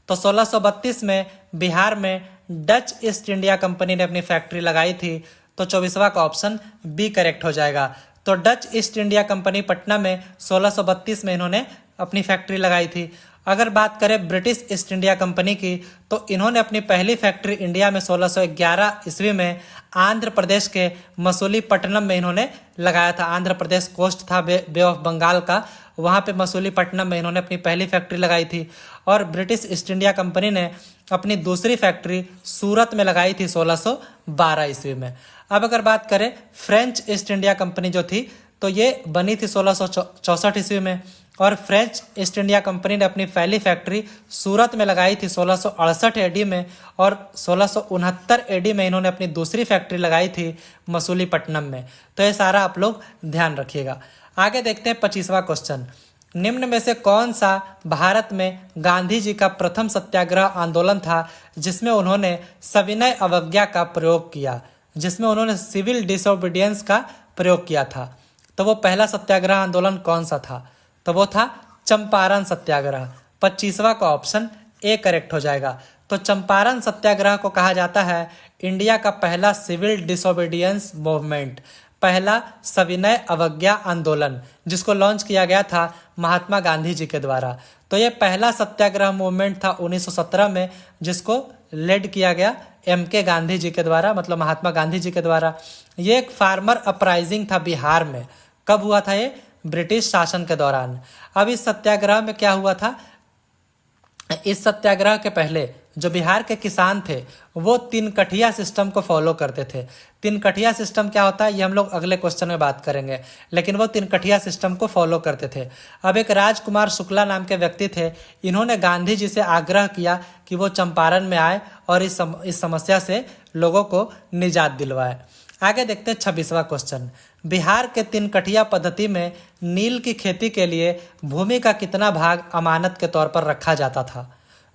तो 1632 में बिहार में डच ईस्ट इंडिया कंपनी ने अपनी फैक्ट्री लगाई थी। तो 24वां का ऑप्शन बी करेक्ट हो जाएगा। तो Dutch east India company Patna में 1632 में इन्होंने अपनी फैक्ट्री लगाई थी। अगर बात करें ब्रिटिश ईस्ट इंडिया कंपनी की, तो इन्होंने अपनी पहली फैक्ट्री इंडिया में 1611 ईस्वी में आंध्र प्रदेश के मसूलीपट्टनम में इन्होंने लगाया था। आंध्र प्रदेश कोस्ट था बे ऑफ बंगाल का, वहाँ पे मसूलीपट्टनम में इन्होंने अपनी पहली फैक्ट्री लगाई थी। और ब्रिटिश ईस्ट इंडिया कंपनी ने अपनी दूसरी फैक्ट्री सूरत में लगाई थी 1612 ईस्वी में। अब अगर बात करें फ्रेंच ईस्ट इंडिया कंपनी जो थी, तो ये बनी थी 1664 ईस्वी में, और फ्रेंच ईस्ट इंडिया कंपनी ने अपनी पहली फैक्ट्री सूरत में लगाई थी 1668 एडी में, और 1669 एडी में इन्होंने अपनी दूसरी फैक्ट्री लगाई थी मसूलीपट्टनम में। तो ये सारा आप लोग ध्यान रखिएगा। आगे देखते हैं 25वां क्वेश्चन। निम्न में से कौन सा भारत में गांधी जी का प्रथम सत्याग्रह आंदोलन था जिसमें उन्होंने सविनय अवज्ञा का प्रयोग किया, जिसमें उन्होंने सिविल डिसोबीडियंस का प्रयोग किया था? तो वो पहला सत्याग्रह आंदोलन कौन सा था? तो वो था चंपारण सत्याग्रह। 25वां का ऑप्शन ए करेक्ट हो जाएगा। तो चंपारण सत्याग्रह को कहा जाता है इंडिया का पहला सिविल डिसोबीडियंस मूवमेंट, पहला सविनय अवज्ञा आंदोलन, जिसको लॉन्च किया गया था महात्मा गांधी जी के द्वारा। तो ये पहला सत्याग्रह मूवमेंट था 1917 में, जिसको लेड किया गया MK गांधी जी के द्वारा, मतलब महात्मा गांधी जी के द्वारा। ये एक फार्मर अपराइजिंग था बिहार में। कब हुआ था ये? ब्रिटिश शासन के दौरान। अब इस सत्याग्रह में क्या हुआ था? इस सत्याग्रह के पहले जो बिहार के किसान थे वो तीन कठिया सिस्टम को फॉलो करते थे। तीन कठिया सिस्टम क्या होता है ये हम लोग अगले क्वेश्चन में बात करेंगे, लेकिन वो तीन कठिया सिस्टम को फॉलो करते थे। अब एक राजकुमार शुक्ला नाम के व्यक्ति थे, इन्होंने गांधी जी से आग्रह किया कि वो चंपारण में आए और इस समस्या से लोगों को निजात दिलवाए। आगे देखते हैं 26वां क्वेश्चन। बिहार के तीन कठिया पद्धति में नील की खेती के लिए भूमि का कितना भाग अमानत के तौर पर रखा जाता था?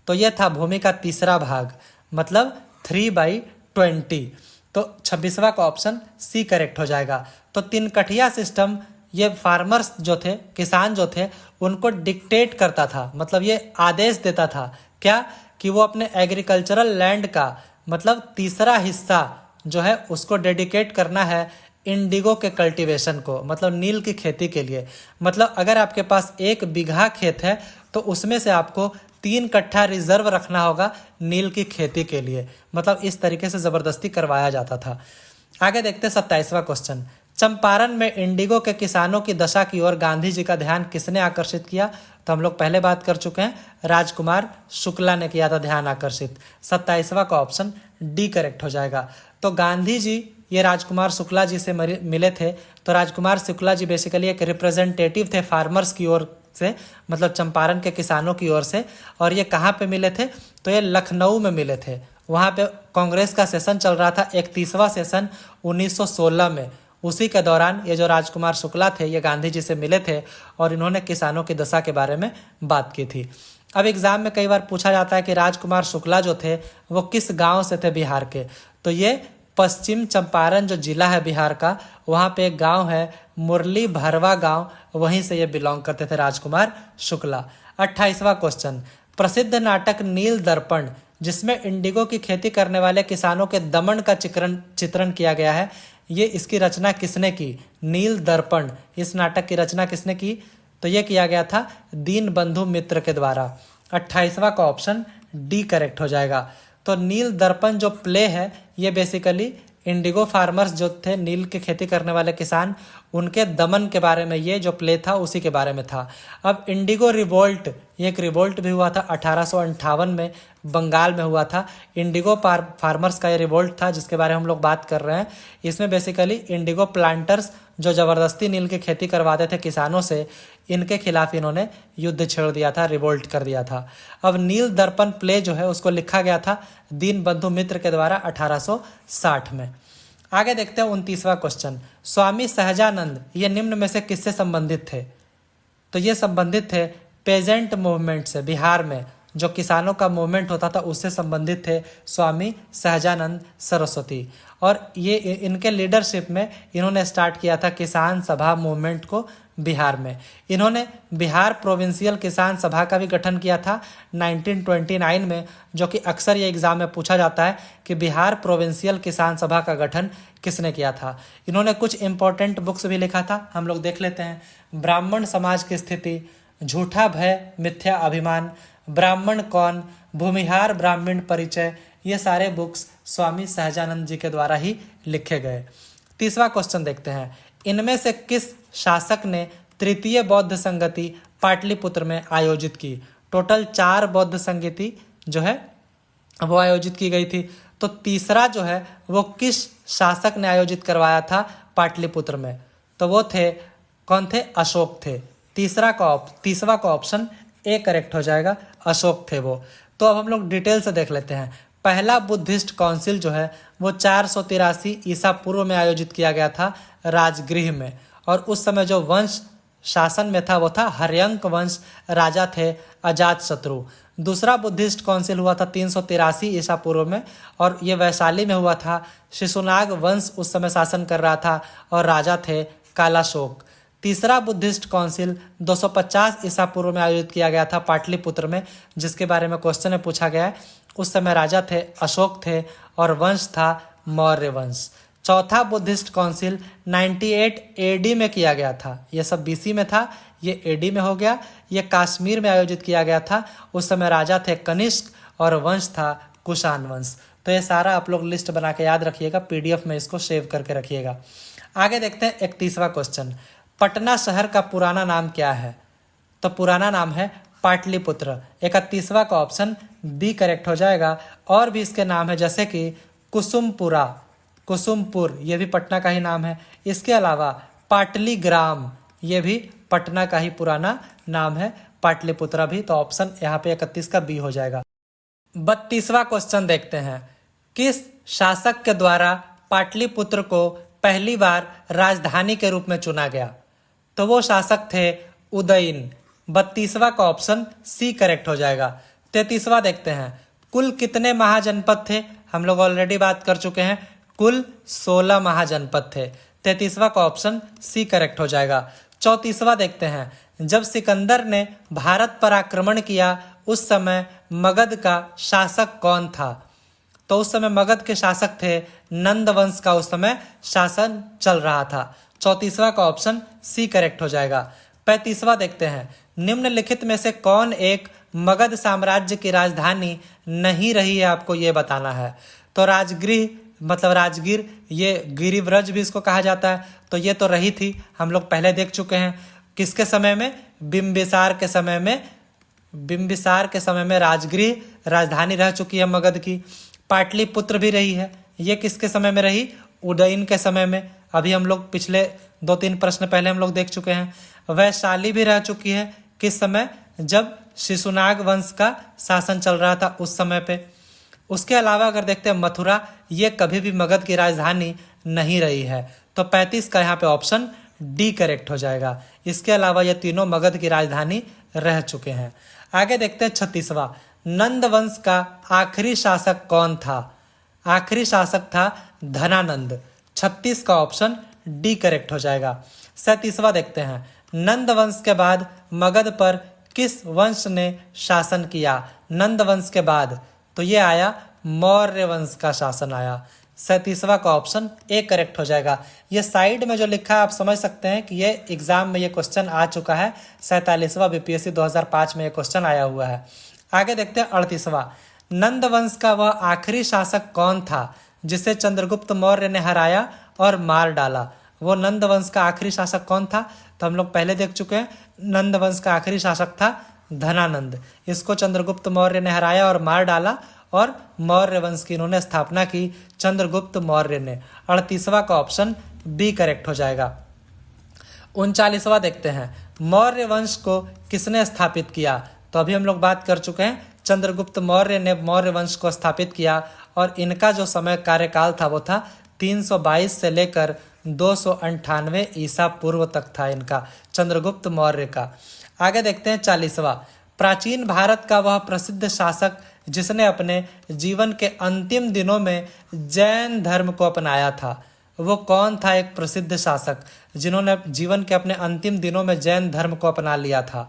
तो यह था भूमि का तीसरा भाग, मतलब 3/20। तो 26वां का ऑप्शन सी करेक्ट हो जाएगा। तो तीन कठिया सिस्टम ये फार्मर्स जो थे, किसान जो थे, उनको डिक्टेट करता था, मतलब ये आदेश देता था क्या कि वो अपने एग्रीकल्चरल लैंड का मतलब तीसरा हिस्सा जो है उसको डेडिकेट करना है इंडिगो के कल्टीवेशन को, मतलब नील की खेती के लिए। मतलब अगर आपके पास 1 बीघा खेत है तो उसमें से आपको 3 कट्ठा रिजर्व रखना होगा नील की खेती के लिए। मतलब इस तरीके से जबरदस्ती करवाया जाता था। आगे देखते 27वां क्वेश्चन। चंपारण में इंडिगो के किसानों की दशा की ओर गांधी जी का ध्यान किसने आकर्षित किया? तो हम लोग पहले बात कर चुके हैं, राजकुमार शुक्ला ने किया था ध्यान आकर्षित। 27वां का ऑप्शन डी करेक्ट हो जाएगा। तो गांधी जी ये राजकुमार शुक्ला जी से मिले थे। तो राजकुमार शुक्ला जी बेसिकली एक रिप्रेजेंटेटिव थे फार्मर्स की ओर से, मतलब चंपारण के किसानों की ओर से। और ये कहाँ पे मिले थे? तो ये लखनऊ में मिले थे। वहाँ पे कांग्रेस का सेशन चल रहा था, 31वां सेशन 1916 में। उसी के दौरान ये जो राजकुमार शुक्ला थे ये गांधी जी से मिले थे और इन्होंने किसानों की दशा के बारे में बात की थी। अब एग्जाम में कई बार पूछा जाता है कि राजकुमार शुक्ला जो थे वो किस गांव से थे बिहार के? तो ये पश्चिम चंपारण जो जिला है बिहार का, वहाँ पे एक गांव है मुरली भरवा गांव, वहीं से ये बिलोंग करते थे राजकुमार शुक्ला। 28वां क्वेश्चन। प्रसिद्ध नाटक नील दर्पण, जिसमें इंडिगो की खेती करने वाले किसानों के दमन का चित्रण किया गया है, ये इसकी रचना किसने की? नील दर्पण, इस नाटक की रचना किसने की? तो ये किया गया था दीनबंधु मित्र के द्वारा। 28वां का ऑप्शन डी करेक्ट हो जाएगा। तो नील दर्पण जो प्ले है ये बेसिकली इंडिगो फार्मर्स जो थे, नील की खेती करने वाले किसान, उनके दमन के बारे में ये जो प्ले था उसी के बारे में था। अब इंडिगो रिवोल्ट, ये एक रिवोल्ट भी हुआ था 1858 में, बंगाल में हुआ था। इंडिगो फार्मर्स का ये रिवोल्ट था जिसके बारे में हम लोग बात कर रहे हैं। इसमें बेसिकली इंडिगो प्लांटर्स जो ज़बरदस्ती नील की खेती करवाते थे किसानों से, इनके खिलाफ इन्होंने युद्ध छेड़ दिया था, रिवोल्ट कर दिया था। अब नील दर्पण प्ले जो है उसको लिखा गया था दीनबंधु मित्र के द्वारा 1860 में। आगे देखते हैं 29वां क्वेश्चन। स्वामी सहजानंद ये निम्न में से किससे संबंधित थे? तो ये संबंधित थे पेजेंट मूवमेंट से। बिहार में जो किसानों का मूवमेंट होता था उससे संबंधित थे स्वामी सहजानंद सरस्वती। और ये इनके लीडरशिप में इन्होंने स्टार्ट किया था किसान सभा मूवमेंट को बिहार में। इन्होंने बिहार प्रोविंशियल किसान सभा का भी गठन किया था 1929 में, जो कि अक्सर ये एग्जाम में पूछा जाता है कि बिहार प्रोविंशियल किसान सभा का गठन किसने किया था। इन्होंने कुछ इंपॉर्टेंट बुक्स भी लिखा था, हम लोग देख लेते हैं। ब्राह्मण समाज की स्थिति, झूठा भय मिथ्या अभिमान, ब्राह्मण कौन, भूमिहार ब्राह्मण परिचय, ये सारे बुक्स स्वामी सहजानंद जी के द्वारा ही लिखे गए। 30वां क्वेश्चन देखते हैं। इनमें से किस शासक ने तृतीय बौद्ध संगति पाटलिपुत्र में आयोजित की। टोटल 4 बौद्ध संगति जो है वो आयोजित की गई थी। तो तीसरा जो है वो किस शासक ने आयोजित करवाया था पाटलिपुत्र में? तो वो थे, कौन थे? अशोक थे। तीसरा का ऑप्शन ए करेक्ट हो जाएगा, अशोक थे वो। तो अब हम लोग डिटेल से देख लेते हैं। पहला बुद्धिस्ट काउंसिल जो है वो 483 ईसा पूर्व में आयोजित किया गया था राजगृह में, और उस समय जो वंश शासन में था वो था हर्यंक वंश, राजा थे अजातशत्रु। दूसरा बुद्धिस्ट काउंसिल हुआ था 383 ईसा पूर्व में, और ये वैशाली में हुआ था। शिशुनाग वंश उस समय शासन कर रहा था और राजा थे कालाशोक। तीसरा बुद्धिस्ट काउंसिल 250 ईसा पूर्व में आयोजित किया गया था पाटलिपुत्र में, जिसके बारे में क्वेश्चन में पूछा गया है। उस समय राजा थे अशोक थे और वंश था मौर्य वंश। चौथा बुद्धिस्ट काउंसिल 98 एडी में किया गया था। ये सब बीसी में था, ये एडी में हो गया। ये कश्मीर में आयोजित किया गया था। उस समय राजा थे कनिष्क और वंश था कुषाण वंश। तो ये सारा आप लोग लिस्ट बना के याद रखिएगा, पीडीएफ में इसको सेव करके रखिएगा। आगे देखते हैं 31वां क्वेश्चन। पटना शहर का पुराना नाम क्या है? तो पुराना नाम है पाटलिपुत्र। 31वां का ऑप्शन बी करेक्ट हो जाएगा। और भी इसके नाम है, जैसे कि कुसुमपुरा, कुसुमपुर, ये भी पटना का ही नाम है। इसके अलावा पाटलीग्राम, ये भी पटना का ही पुराना नाम है, पाटलिपुत्रा भी। तो ऑप्शन यहाँ पे 31 का बी हो जाएगा। 32वां क्वेश्चन देखते हैं। किस शासक के द्वारा पाटलिपुत्र को पहली बार राजधानी के रूप में चुना गया? तो वो शासक थे उदयन। 32वां का ऑप्शन सी करेक्ट हो जाएगा। 33वां देखते हैं। कुल कितने महाजनपद थे? हम लोग ऑलरेडी बात कर चुके हैं, कुल 16 महाजनपद थे। 33वां का ऑप्शन सी करेक्ट हो जाएगा। 34वां देखते हैं। जब सिकंदर ने भारत पर आक्रमण किया उस समय मगध का शासक कौन था? तो उस समय मगध के शासक थे नंद वंश का उस समय शासन चल रहा था। 34वां का ऑप्शन सी करेक्ट हो जाएगा। 35वां देखते हैं। निम्नलिखित में से कौन एक मगध साम्राज्य की राजधानी नहीं रही है, आपको ये बताना है। तो राजगृह मतलब राजगीर, ये गिरिव्रज भी इसको कहा जाता है। तो ये तो रही थी, हम लोग पहले देख चुके हैं। किसके समय में? बिंबिसार के समय में। बिंबिसार के समय में राजगृह राजधानी रह चुकी है मगध की। पाटलिपुत्र भी रही है। ये किसके समय में रही? उदयन के समय में। अभी हम लोग पिछले 2-3 प्रश्न पहले हम लोग देख चुके हैं। वैशाली भी रह चुकी है। किस समय? जब शिशुनाग वंश का शासन चल रहा था उस समय पे। उसके अलावा अगर देखते हैं मथुरा, ये कभी भी मगध की राजधानी नहीं रही है। तो 35 का यहाँ पे ऑप्शन डी करेक्ट हो जाएगा। इसके अलावा ये तीनों मगध की राजधानी रह चुके हैं। आगे देखते हैं 36वां। नंद वंश का आखिरी शासक कौन था? आखिरी शासक था धनानंद। 36 का ऑप्शन डी करेक्ट हो जाएगा। 37वां देखते हैं। नंद वंश के बाद मगध पर किस वंश ने शासन किया? नंद वंश के बाद तो ये आया मौर्य वंश का शासन आया। 37वां का ऑप्शन ए करेक्ट हो जाएगा। ये साइड में जो लिखा है आप समझ सकते हैं कि ये एग्जाम में ये क्वेश्चन आ चुका है। 47वां बीपीएससी 2005 में ये क्वेश्चन आया हुआ है। आगे देखते हैं 38वां। नंद वंश का वह आखिरी शासक कौन था जिसे चंद्रगुप्त मौर्य ने हराया और मार डाला? वो नंद वंश का आखिरी शासक कौन था? तो हम लोग पहले देख चुके हैं। नंद वंश का आखिरी शासक था धनानंद। इसको चंद्रगुप्त मौर्य ने हराया और मार डाला, और मौर्य वंश की इन्होंने स्थापना की चंद्रगुप्त मौर्य ने। 38वां का ऑप्शन बी करेक्ट हो जाएगा। 39वां देखते हैं। मौर्य वंश को किसने स्थापित किया? तो अभी हम लोग बात कर चुके हैं, चंद्रगुप्त मौर्य ने मौर्य वंश को स्थापित किया, और इनका जो समय कार्यकाल था वो था 322 से लेकर 298 ईसा पूर्व तक था इनका, चंद्रगुप्त मौर्य का। आगे देखते हैं 40वां। प्राचीन भारत का वह प्रसिद्ध शासक जिसने अपने जीवन के अंतिम दिनों में जैन धर्म को अपनाया था, वो कौन था? एक प्रसिद्ध शासक जिन्होंने जीवन के अपने अंतिम दिनों में जैन धर्म को अपना लिया था,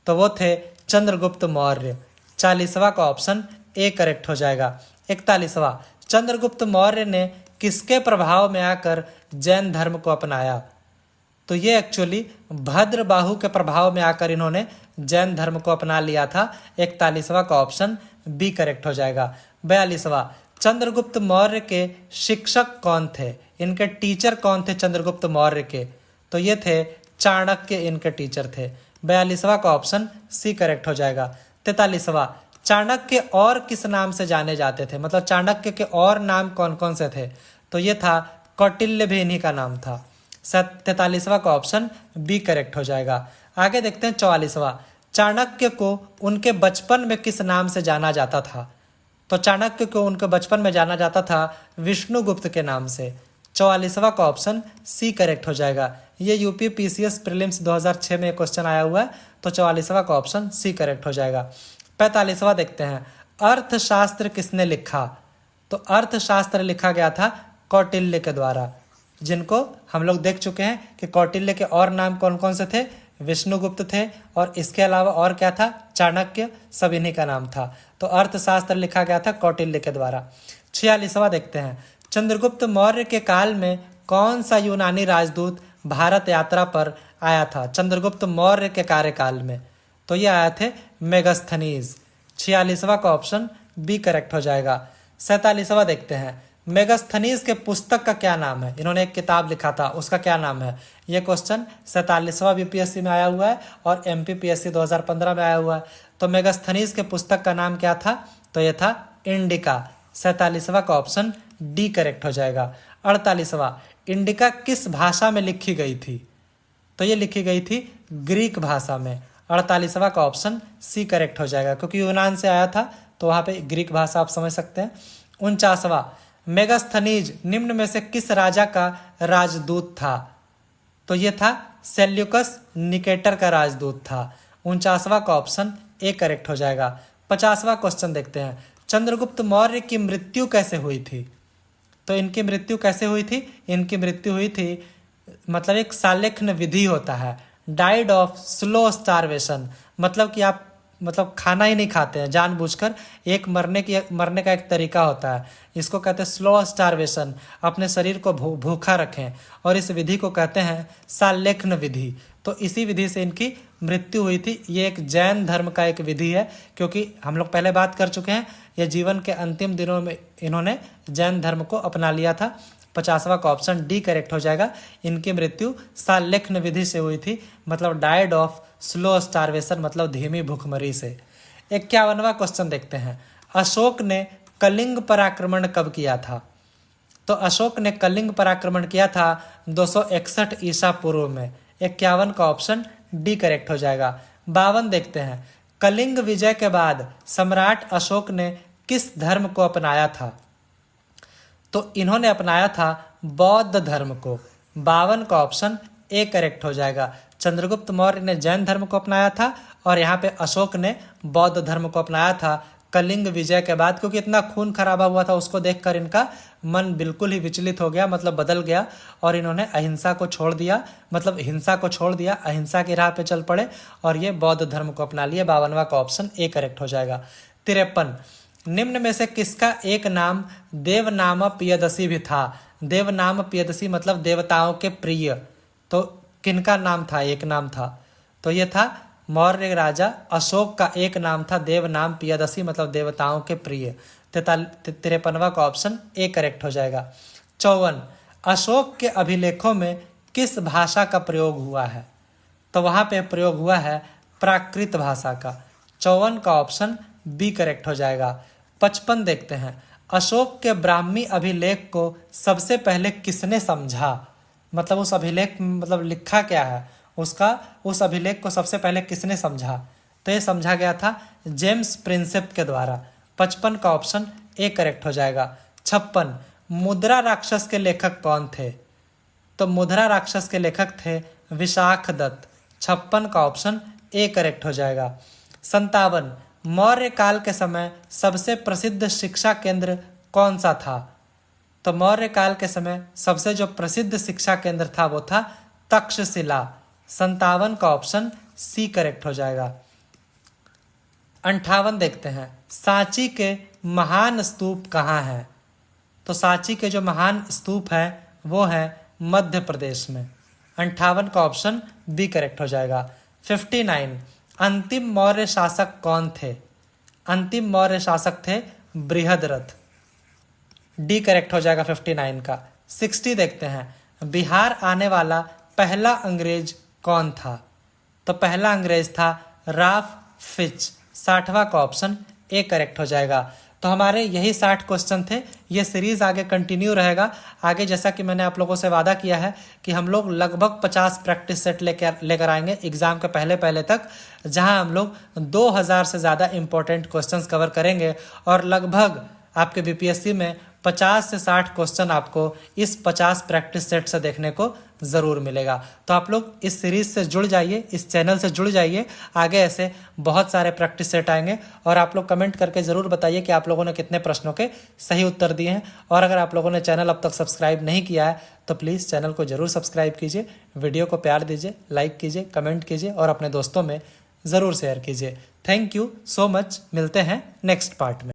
तो वो थे चंद्रगुप्त मौर्य। 40वां का ऑप्शन ए करेक्ट हो जाएगा। 41वां। चंद्रगुप्त मौर्य ने किसके प्रभाव में आकर जैन धर्म को अपनाया? तो ये एक्चुअली भद्रबाहु के प्रभाव में आकर इन्होंने जैन धर्म को अपना लिया था। 41वां का ऑप्शन बी करेक्ट हो जाएगा। 42वां। चंद्रगुप्त मौर्य के शिक्षक कौन थे? इनके टीचर कौन थे चंद्रगुप्त मौर्य के? तो ये थे चाणक्य इनके टीचर थे। 42वां का ऑप्शन सी करेक्ट हो जाएगा। 43वां, चाणक्य और किस नाम से जाने जाते थे, मतलब चाणक्य के और नाम कौन कौन से थे, तो ये था कौटिल्य भी इन्हीं का नाम था। 43वां का ऑप्शन बी करेक्ट हो जाएगा। आगे देखते हैं 44वां, चाणक्य को उनके बचपन में किस नाम से जाना जाता था, तो चाणक्य को उनके बचपन में जाना जाता था विष्णुगुप्त के नाम से। 44वां का ऑप्शन सी करेक्ट हो जाएगा। ये यूपी पीसीएस प्रीलिम्स 2006 में क्वेश्चन आया हुआ है, तो 44वां का ऑप्शन सी करेक्ट हो जाएगा। 45वां देखते हैं, अर्थशास्त्र किसने लिखा, तो अर्थशास्त्र लिखा गया था कौटिल्य के द्वारा, जिनको हम लोग देख चुके हैं कि कौटिल्य के और नाम कौन कौन से थे, विष्णुगुप्त थे और इसके अलावा और क्या था, चाणक्य, सब इन्हीं का नाम था। तो अर्थशास्त्र लिखा गया था कौटिल्य के द्वारा। 46वां देखते हैं, चंद्रगुप्त मौर्य के काल में कौन सा यूनानी राजदूत भारत यात्रा पर आया था, चंद्रगुप्त मौर्य के कार्यकाल में, तो ये आए थे मेगस्थनीज। 46वां का ऑप्शन बी करेक्ट हो जाएगा। 47वां देखते हैं, मेगस्थनीज के पुस्तक का क्या नाम है, इन्होंने एक किताब लिखा था, उसका क्या नाम है। यह क्वेश्चन 47वां बीपीएससी में आया हुआ है और एमपीपीएससी 2015 में आया हुआ है। तो मेगस्थनीज के पुस्तक का नाम क्या था, तो यह था इंडिका। 47वां का ऑप्शन डी करेक्ट हो जाएगा। 48वां, इंडिका किस भाषा में लिखी गई थी, तो ये लिखी गई थी ग्रीक भाषा में। 48वां का ऑप्शन सी करेक्ट हो जाएगा, क्योंकि यूनान से आया था तो वहाँ पे ग्रीक भाषा आप समझ सकते हैं। 49वां, मेगस्थनीज निम्न में से किस राजा का राजदूत था, तो ये था सेल्यूकस निकेटर का राजदूत था। 49वां का ऑप्शन ए करेक्ट हो जाएगा। 50वां क्वेश्चन देखते हैं, चंद्रगुप्त मौर्य की मृत्यु कैसे हुई थी, तो इनकी मृत्यु कैसे हुई थी, इनकी मृत्यु हुई थी, मतलब एक सालेखन विधि होता है, डाइड ऑफ स्लो स्टारवेशन, मतलब कि आप मतलब खाना ही नहीं खाते हैं जानबूझकर, एक मरने का एक तरीका होता है, इसको कहते हैं स्लो स्टारवेशन, अपने शरीर को भूखा रखें, और इस विधि को कहते हैं सालेखन विधि। तो इसी विधि से इनकी मृत्यु हुई थी। ये एक जैन धर्म का एक विधि है, क्योंकि हम लोग पहले बात कर चुके हैं, ये जीवन के अंतिम दिनों में इन्होंने जैन धर्म को अपना लिया था। 50वां का ऑप्शन डी करेक्ट हो जाएगा। इनकी मृत्यु सालेखन विधि से हुई थी, मतलब डाइड ऑफ स्लो स्टारवेशन, मतलब धीमी भूखमरी से। 51वां क्वेश्चन देखते हैं, अशोक ने कलिंग पर आक्रमण कब किया था, तो अशोक ने कलिंग पर आक्रमण किया था 261 ईसा पूर्व में। 51 का ऑप्शन डी करेक्ट हो जाएगा। 52 देखते हैं, कलिंग विजय के बाद सम्राट अशोक ने किस धर्म को अपनाया था, तो इन्होंने अपनाया था बौद्ध धर्म को। 52 का ऑप्शन ए करेक्ट हो जाएगा। चंद्रगुप्त मौर्य ने जैन धर्म को अपनाया था और यहाँ पे अशोक ने बौद्ध धर्म को अपनाया था कलिंग विजय के बाद, क्योंकि इतना खून खराबा हुआ था उसको देखकर इनका मन बिल्कुल ही विचलित हो गया, मतलब बदल गया, और इन्होंने अहिंसा को छोड़ दिया, मतलब हिंसा को छोड़ दिया, अहिंसा की राह पे चल पड़े और ये बौद्ध धर्म को अपना लिए। 52वां का ऑप्शन ए करेक्ट हो जाएगा। 53, निम्न में से किसका एक नाम देवनाम पियदसी भी था, देवनाम पियदसी मतलब देवताओं के प्रिय, तो किनका नाम था, एक नाम था, तो ये था मौर्य राजा अशोक का एक नाम था देवनाम पियदसी, मतलब देवताओं के प्रिय। 53वां का ऑप्शन ए करेक्ट हो जाएगा। 54, अशोक के अभिलेखों में किस भाषा का प्रयोग हुआ है, तो वहां पे प्रयोग हुआ है प्राकृत भाषा का। 54 का ऑप्शन बी करेक्ट हो जाएगा। 55 देखते हैं, अशोक के ब्राह्मी अभिलेख को सबसे पहले किसने समझा, मतलब उस अभिलेख मतलब लिखा क्या है उसका, उस अभिलेख को सबसे पहले किसने समझा, तो ये समझा गया था जेम्स प्रिंसेप के द्वारा। 55 का ऑप्शन ए करेक्ट हो जाएगा। 56, मुद्रा राक्षस के लेखक कौन थे, तो मुद्रा राक्षस के लेखक थे विशाख दत्त। 56 का ऑप्शन ए करेक्ट हो जाएगा। 57, मौर्य काल के समय सबसे प्रसिद्ध शिक्षा केंद्र कौन सा था, तो मौर्य काल के समय सबसे जो प्रसिद्ध शिक्षा केंद्र था वो था तक्षशिला। 57 का ऑप्शन सी करेक्ट हो जाएगा। 58 देखते हैं, सांची के महान स्तूप कहाँ है, तो सांची के जो महान स्तूप है वो है मध्य प्रदेश में। 58 का ऑप्शन बी करेक्ट हो जाएगा। 59, अंतिम मौर्य शासक कौन थे, अंतिम मौर्य शासक थे बृहद्रथ। डी करेक्ट हो जाएगा 59 का। 60 देखते हैं, बिहार आने वाला पहला अंग्रेज कौन था? तो पहला अंग्रेज था राल्फ फिच। 60वां का ऑप्शन ए करेक्ट हो जाएगा। तो हमारे यही 60 क्वेश्चन थे। ये सीरीज आगे कंटिन्यू रहेगा। आगे जैसा कि मैंने आप लोगों से वादा किया है कि हम लोग लगभग 50 प्रैक्टिस सेट लेकर आएंगे एग्जाम के पहले तक, जहां हम लोग 2000 से ज़्यादा इंपॉर्टेंट क्वेश्चंस कवर करेंगे और लगभग आपके बीपीएससी में 50 से 60 क्वेश्चन आपको इस 50 प्रैक्टिस सेट से देखने को ज़रूर मिलेगा। तो आप लोग इस सीरीज से जुड़ जाइए, इस चैनल से जुड़ जाइए। आगे ऐसे बहुत सारे प्रैक्टिस सेट आएंगे और आप लोग कमेंट करके ज़रूर बताइए कि आप लोगों ने कितने प्रश्नों के सही उत्तर दिए हैं। और अगर आप लोगों ने चैनल अब तक सब्सक्राइब नहीं किया है तो प्लीज़ चैनल को ज़रूर सब्सक्राइब कीजिए, वीडियो को प्यार दीजिए, लाइक कीजिए, कमेंट कीजिए और अपने दोस्तों में ज़रूर शेयर कीजिए। Thank you so much. मिलते हैं नेक्स्ट पार्ट में।